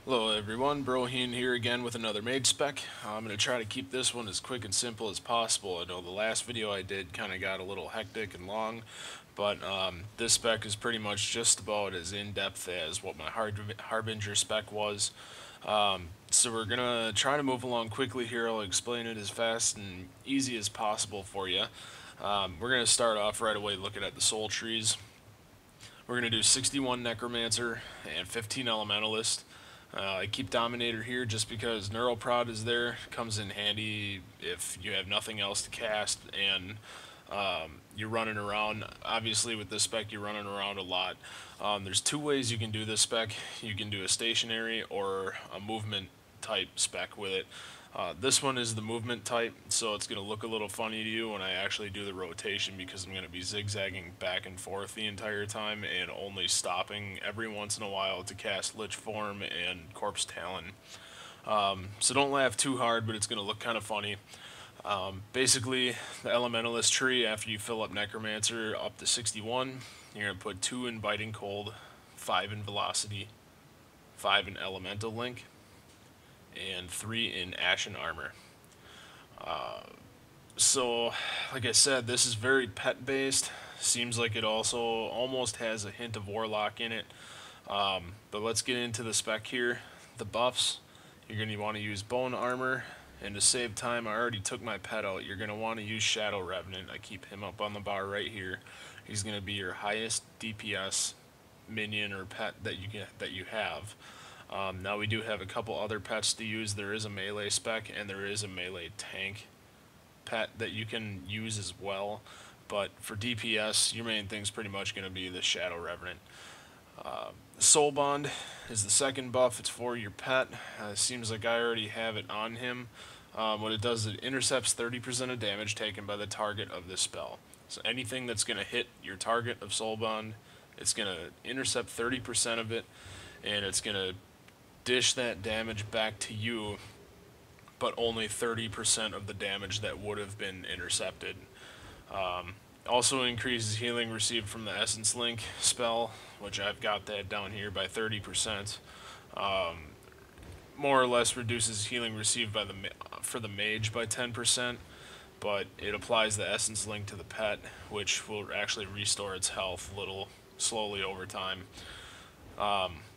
Hello everyone, Broheen here again with another mage spec. I'm going to try to keep this one as quick and simple as possible. I know the last video I did kind of got a little hectic and long, but this spec is pretty much just about as in-depth as what my Harbinger spec was. So we're going to try to move along quickly here. I'll explain it as fast and easy as possible for you. We're going to start off right away looking at the soul trees. We're going to do 61 Necromancer and 15 Elementalist. I keep Dominator here just because Neuroprod is there, comes in handy if you have nothing else to cast and you're running around. Obviously with this spec you're running around a lot. There's two ways you can do this spec. You can do a stationary or a movement type spec with it. This one is the movement type, so it's going to look a little funny to you when I actually do the rotation because I'm going to be zigzagging back and forth the entire time and only stopping every once in a while to cast Lich Form and Corpse Talon. So don't laugh too hard, but it's going to look kind of funny. Basically, the Elementalist Tree, after you fill up Necromancer up to 61, you're going to put 2 in Biting Cold, 5 in Velocity, 5 in Elemental Link, and 3 in Ashen Armor. So, like I said, this is very pet based. Seems like it also almost has a hint of Warlock in it. But let's get into the spec here. The buffs, you're going to want to use Bone Armor, and to save time, I already took my pet out. You're going to want to use Shadow Revenant. I keep him up on the bar right here. He's going to be your highest DPS minion or pet that you have. Now we do have a couple other pets to use. There is a melee spec and there is a melee tank pet that you can use as well. But for DPS, your main thing's pretty much going to be the Shadow Revenant. Soul Bond is the second buff. It's for your pet. Seems like I already have it on him. What it does is it intercepts 30% of damage taken by the target of this spell. So anything that's going to hit your target of Soul Bond, it's going to intercept 30% of it, and it's going to dish that damage back to you, but only 30% of the damage that would have been intercepted. Also increases healing received from the Essence Link spell, which I've got that down here by 30%. More or less reduces healing received by for the mage by 10%, but it applies the Essence Link to the pet, which will actually restore its health a little slowly over time.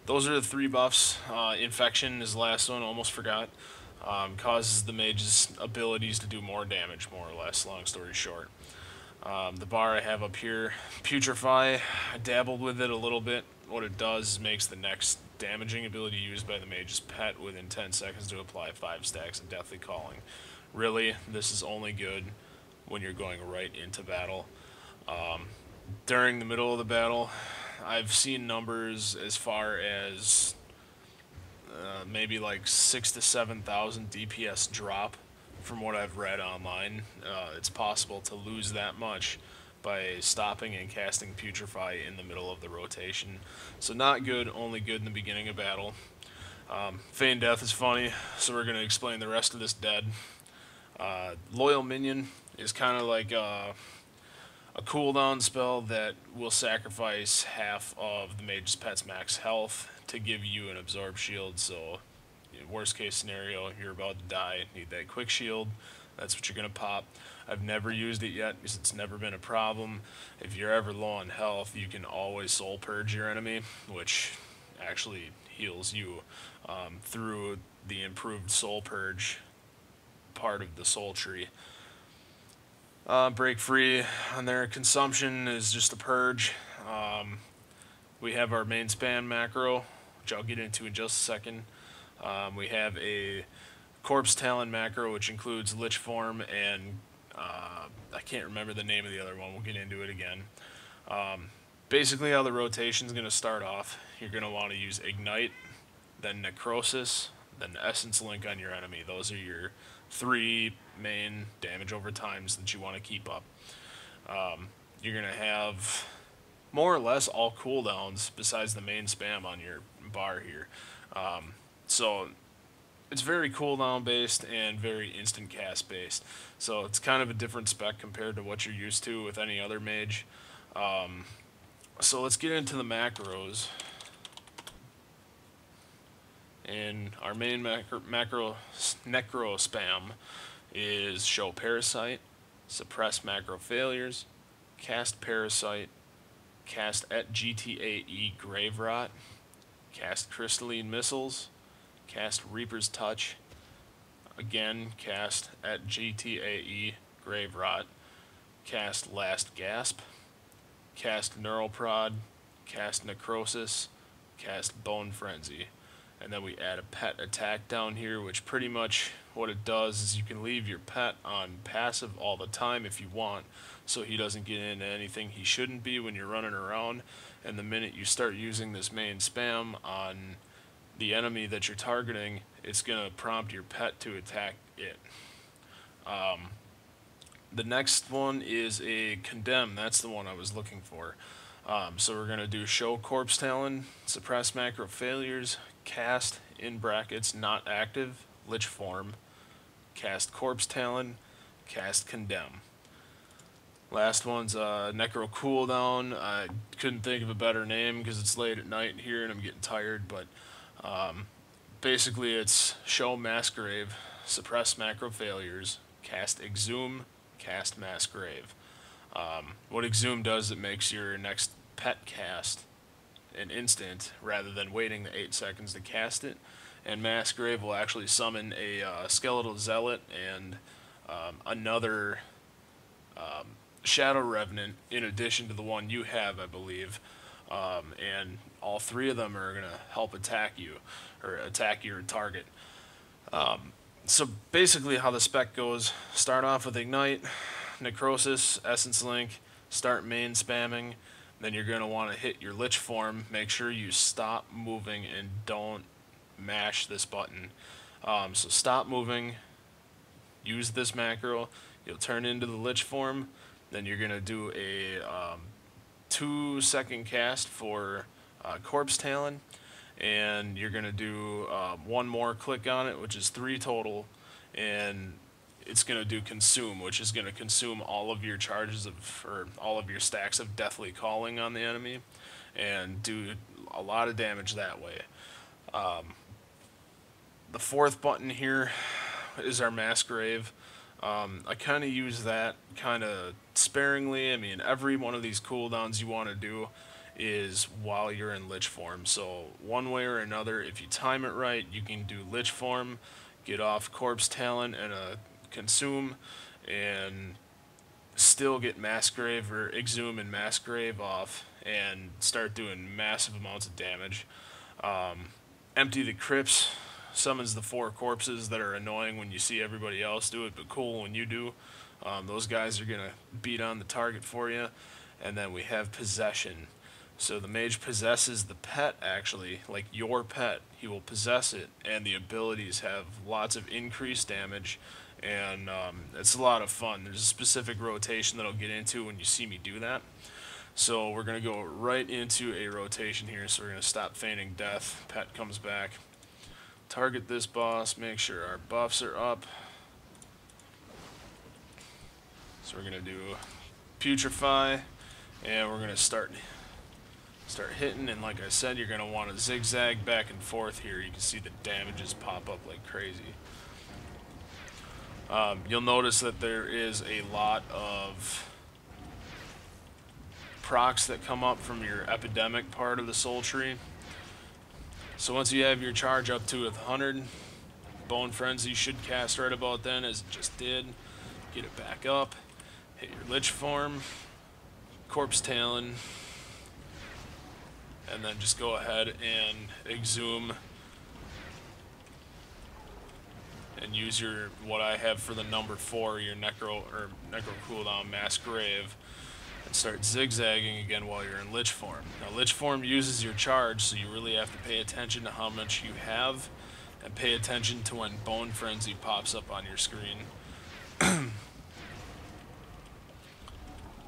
Those are the 3 buffs. Infection is the last one, almost forgot. Causes the mage's abilities to do more damage, more or less, long story short. The bar I have up here, Putrefy, I dabbled with it a little bit. What it does is makes the next damaging ability used by the mage's pet within 10 seconds to apply 5 stacks of Deathly Calling. Really, this is only good when you're going right into battle. During the middle of the battle, I've seen numbers as far as maybe like 6,000 to 7,000 DPS drop from what I've read online. It's possible to lose that much by stopping and casting Putrefy in the middle of the rotation. So not good, only good in the beginning of battle. Feign Death is funny, so we're going to explain the rest of this dead. Loyal Minion is kind of like a cooldown spell that will sacrifice half of the mage's pet's max health to give you an absorb shield. So worst case scenario, you're about to die, need that quick shield, that's what you're going to pop. I've never used it yet because it's never been a problem. If you're ever low on health, you can always soul purge your enemy, which actually heals you through the improved soul purge part of the soul tree. Break free on their consumption is just a purge. We have our main spam macro, which I'll get into in just a second. We have a Corpse Talon macro, which includes Lich Form and I can't remember the name of the other one. We'll get into it again. Basically how the rotation is going to start off, you're going to want to use Ignite, then Necrosis, then Essence Link on your enemy. Those are your 3 main damage over times that you want to keep up. you're going to have more or less all cooldowns besides the main spam on your bar here. So it's very cooldown based and very instant cast based. So it's kind of a different spec compared to what you're used to with any other mage. So let's get into the macros. And our main macro necro spam is show Parasite, suppress macrofailures, cast Parasite, cast at GTAE Grave Rot, cast Crystalline Missiles, cast Reaper's Touch, again cast at GTAE Grave Rot, cast Last Gasp, cast Neural Prod, cast Necrosis, cast Bone Frenzy. And then we add a pet attack down here, which pretty much what it does is you can leave your pet on passive all the time if you want, so he doesn't get into anything he shouldn't be when you're running around. And the minute you start using this main spam on the enemy that you're targeting, it's going to prompt your pet to attack it. The next one is a condemn. That's the one I was looking for. So we're going to do show corpse talon, suppress macro failures, cast in brackets not active lich form, cast corpse talon, cast condemn. Last one's necro cooldown. I couldn't think of a better name because it's late at night here and I'm getting tired, but basically it's show mass grave, suppress macro failures, cast exhume, cast mass grave. What exhume does, it makes your next pet cast an instant rather than waiting the 8 seconds to cast it. And mass grave will actually summon a skeletal zealot and another shadow revenant in addition to the one you have, I believe. And all three of them are going to help attack you or attack your target. So basically how the spec goes, start off with ignite, necrosis, essence link, start main spamming. Then you're going to want to hit your lich form. Make sure you stop moving and don't mash this button. So stop moving, use this macro, you'll turn into the lich form. Then you're going to do a 2-second cast for corpse talon, and you're going to do one more click on it, which is 3 total, and it's going to do consume, which is going to consume all of your charges of, or all of your stacks of Deathly Calling on the enemy, and do a lot of damage that way. The 4th button here is our mass grave. I kind of use that kind of sparingly. I mean, every one of these cooldowns you want to do is while you're in lich form. So one way or another, if you time it right, you can do lich form, get off corpse talon and a consume, and still get mass grave or exhume and mass grave off and start doing massive amounts of damage. Empty the crypts summons the 4 corpses that are annoying when you see everybody else do it, but cool when you do. Those guys are gonna beat on the target for you. And then we have possession. So the mage possesses the pet, actually, like your pet. He will possess it, and the abilities have lots of increased damage, and it's a lot of fun. There's a specific rotation that I'll get into when you see me do that. So we're going to go right into a rotation here, so we're going to stop feigning death. Pet comes back. Target this boss, make sure our buffs are up. So we're going to do putrefy, and we're going to start hitting, and like I said, you're going to want to zigzag back and forth here. You can see the damages pop up like crazy. You'll notice that there is a lot of procs that come up from your epidemic part of the soul tree. So once you have your charge up to 100, Bone Frenzy should cast right about then, as it just did. Get it back up, hit your lich form, corpse talon, and then just go ahead and exhume and use your, what I have for the number 4, your necro cooldown mass grave, and start zigzagging again while you're in lich form. Now lich form uses your charge, so you really have to pay attention to how much you have, and pay attention to when Bone Frenzy pops up on your screen.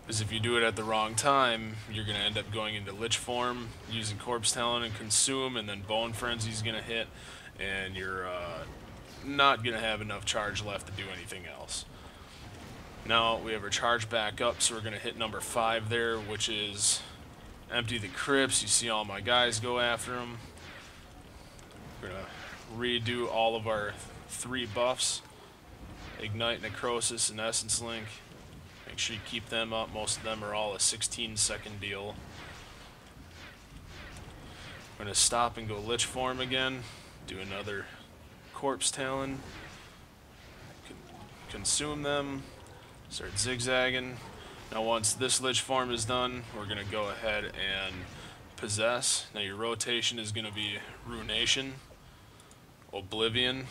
Because if you do it at the wrong time, you're going to end up going into Lich form, using Corpse Talon and Consume, and then Bone Frenzy's going to hit, and you're not going to have enough charge left to do anything else. Now we have our charge back up, so we're going to hit number 5 there, which is empty the crypts. You see all my guys go after them. We're going to redo all of our 3 buffs. Ignite, Necrosis, and Essence Link. Make sure you keep them up. Most of them are all a 16-second deal. We're going to stop and go Lich form again. Do another Corpse Talon. Consume them. Start zigzagging. Now once this Lich form is done, we're going to go ahead and Possess. Now your rotation is going to be Ruination, Oblivion,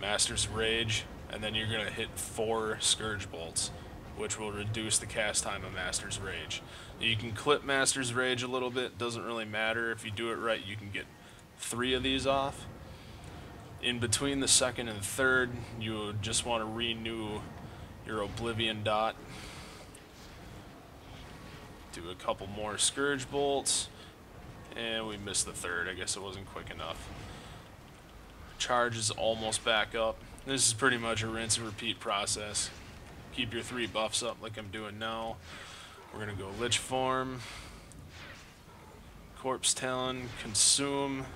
Master's Rage, and then you're going to hit 4 Scourge Bolts, which will reduce the cast time of Master's Rage. You can clip Master's Rage a little bit, doesn't really matter. If you do it right, you can get 3 of these off. In between the second and third, you just want to renew your Oblivion dot. Do a couple more Scourge Bolts, and we missed the third. I guess it wasn't quick enough. Charge is almost back up. This is pretty much a rinse and repeat process. Keep your 3 buffs up like I'm doing now. We're going to go Lich form, Corpse Talon, Consume,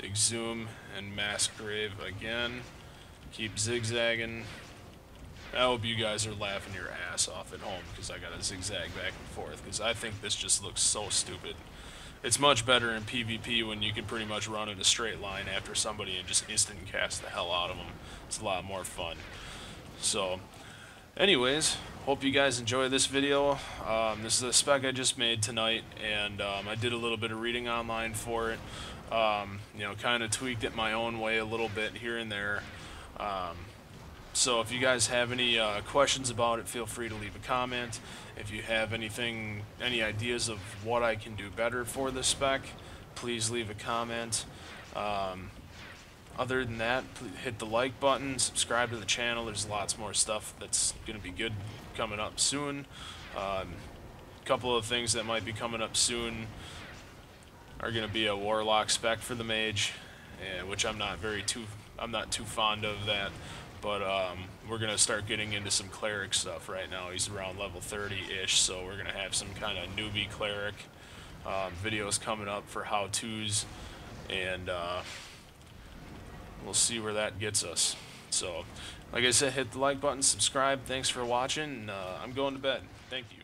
Exhume, and Massgrave again. Keep zigzagging. I hope you guys are laughing your ass off at home because I got to zigzag back and forth because I think this just looks so stupid. It's much better in PvP when you can pretty much run in a straight line after somebody and just instant cast the hell out of them. It's a lot more fun. So, anyways, hope you guys enjoy this video. This is a spec I just made tonight, and I did a little bit of reading online for it. You know, kind of tweaked it my own way a little bit here and there. So if you guys have any questions about it, feel free to leave a comment. If you have any ideas of what I can do better for this spec, please leave a comment. Other than that, hit the like button, subscribe to the channel. There's lots more stuff that's going to be good coming up soon. A couple of things that might be coming up soon are going to be a Warlock spec for the mage, which I'm not too fond of that. But we're going to start getting into some cleric stuff right now. He's around level 30-ish, so we're going to have some kind of newbie cleric videos coming up for how-tos, and we'll see where that gets us. So, like I said, hit the like button, subscribe. Thanks for watching. I'm going to bed. Thank you.